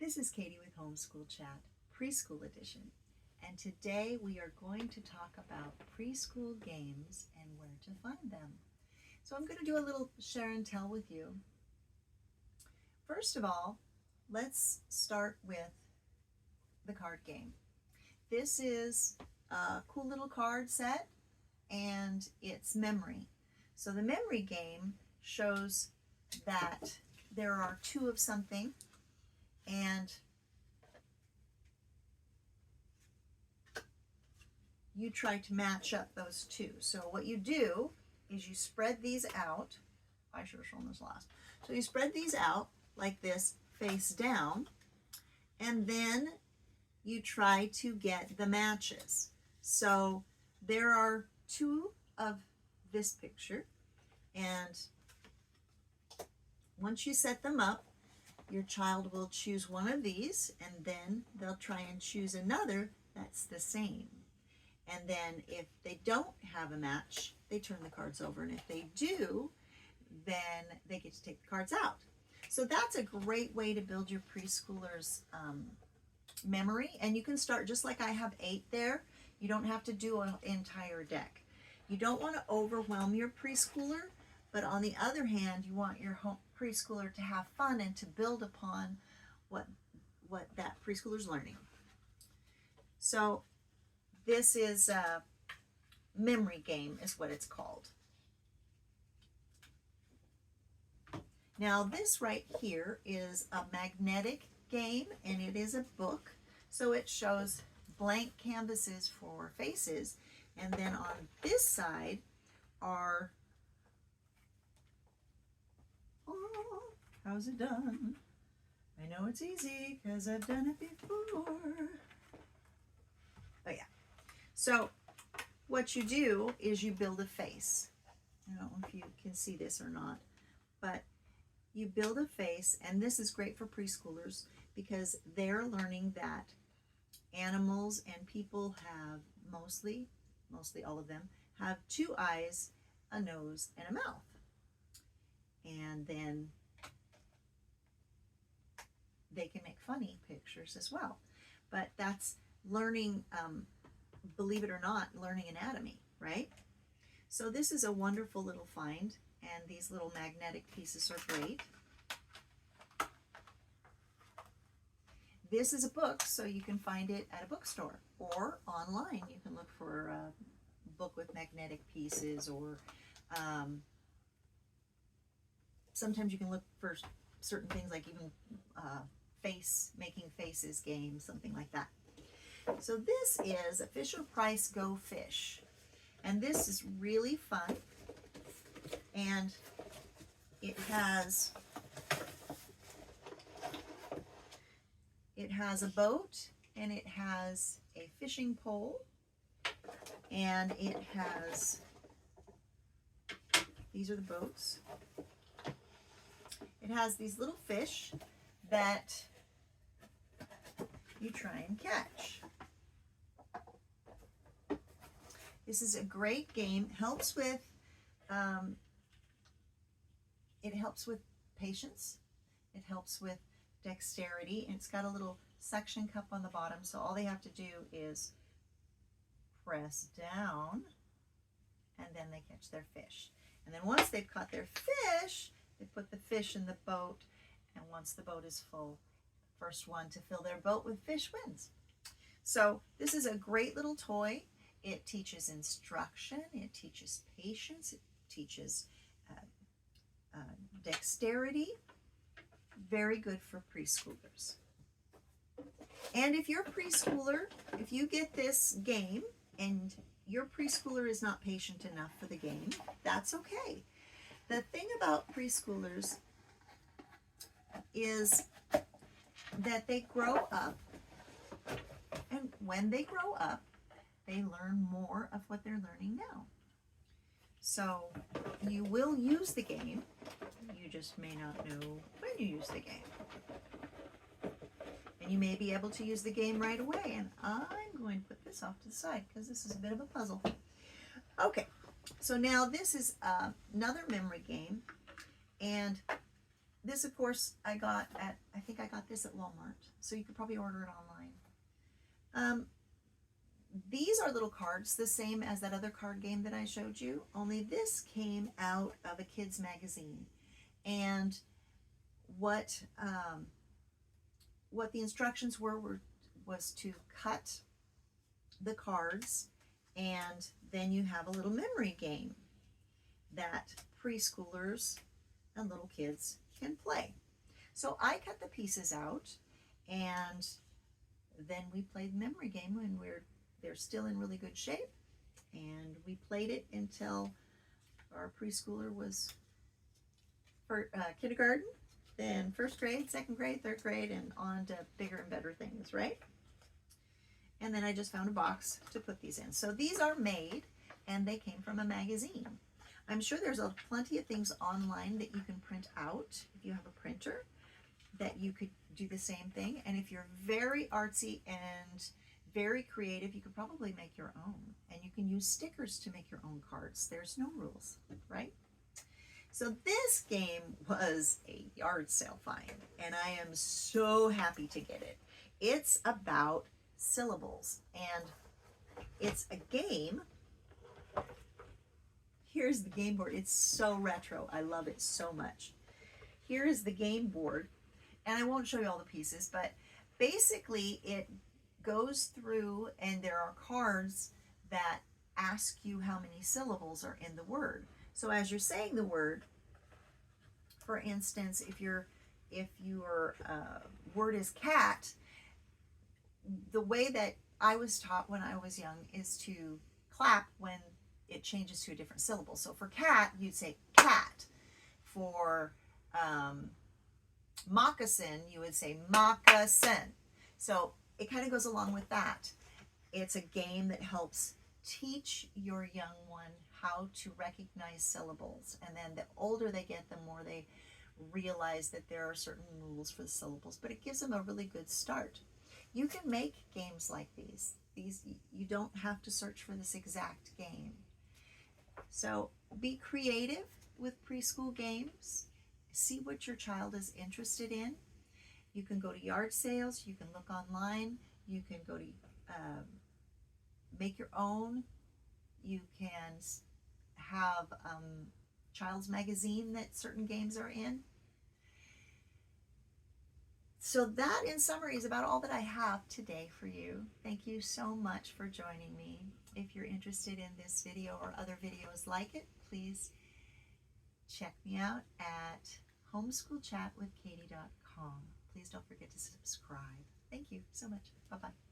This is Katie with Homeschool Chat, Preschool Edition, and today we are going to talk about preschool games and where to find them. So I'm going to do a little share and tell with you. First of all, let's start with the card game. This is a cool little card set and it's memory. So the memory game shows that there are two of something and you try to match up those two. So what you do is you spread these out. I should have shown this last. So you spread these out like this, face down, and then you try to get the matches. So there are two of this picture, and once you set them up, your child will choose one of these, and then they'll try and choose another that's the same. And then if they don't have a match, they turn the cards over. And if they do, then they get to take the cards out. So that's a great way to build your preschoolers' memory. And you can start just like I have 8 there. You don't have to do an entire deck. You don't want to overwhelm your preschooler, but on the other hand, you want your preschooler to have fun and to build upon what that preschooler's learning. So this is a memory game is what it's called. Now this right here is a magnetic game, and it is a book. So it shows blank canvases for faces, and then on this side are, oh, how's it done? I know it's easy because I've done it before. Oh yeah. So what you do is you build a face. I don't know if you can see this or not, but you build a face, and this is great for preschoolers because they're learning that animals and people have mostly all of them have 2 eyes, a nose, and a mouth. And then they can make funny pictures as well. But that's learning, believe it or not, learning anatomy, right? So this is a wonderful little find, and these little magnetic pieces are great. This is a book, so you can find it at a bookstore or online. You can look for a book with magnetic pieces, or sometimes you can look for certain things like even making faces games, something like that. So this is a Fisher-Price Go Fish, and this is really fun, and it has a boat, and it has a fishing pole, and it has, these are the boats. It has these little fish that you try and catch. This is a great game. Helps with it helps with patience. It helps with dexterity, and it's got a little suction cup on the bottom, so all they have to do is press down, and then they catch their fish. And then once they've caught their fish, they put the fish in the boat, and once the boat is full, the first one to fill their boat with fish wins. So this is a great little toy. It teaches instruction, it teaches patience, it teaches dexterity. Very good for preschoolers. And if you're a preschooler, if you get this game and your preschooler is not patient enough for the game, that's okay. The thing about preschoolers is that they grow up, and when they grow up, they learn more of what they're learning now. So you will use the game, you just may not know when you use the game. And you may be able to use the game right away, and I'm going to put this off to the side because this is a bit of a puzzle. Okay, so now this is another memory game, and This, of course, I think I got this at Walmart, so you could probably order it online. These are little cards, the same as that other card game that I showed you, only this came out of a kid's magazine. And what the instructions was to cut the cards, and then you have a little memory game that preschoolers and little kids can play. So I cut the pieces out, and then we played the memory game when they're still in really good shape, and we played it until our preschooler was for kindergarten, then first grade, second grade, third grade, and on to bigger and better things, right? And then I just found a box to put these in. So these are made, and they came from a magazine. I'm sure there's plenty of things online that you can print out if you have a printer, that you could do the same thing. And if you're very artsy and very creative, you could probably make your own. And you can use stickers to make your own cards. There's no rules, right? So this game was a yard sale find, and I am so happy to get it. It's about syllables, and it's a game. Here's the game board. It's so retro. I love it so much. Here is the game board, and I won't show you all the pieces, but basically it goes through, and there are cards that ask you how many syllables are in the word. So as you're saying the word, for instance, if your word is cat, the way that I was taught when I was young is to clap when it changes to a different syllable. So for cat, you'd say cat. For moccasin, you would say moccasin. So it kind of goes along with that. It's a game that helps teach your young one how to recognize syllables. And then the older they get, the more they realize that there are certain rules for the syllables. But it gives them a really good start. You can make games like these. You don't have to search for this exact game. So be creative with preschool games. See what your child is interested in. You can go to yard sales. You can look online. You can go to make your own. You can have child's magazine that certain games are in. So that, in summary, is about all that I have today for you. Thank you so much for joining me. If you're interested in this video or other videos like it, please check me out at homeschoolchatwithkatie.com. Please don't forget to subscribe. Thank you so much. Bye-bye.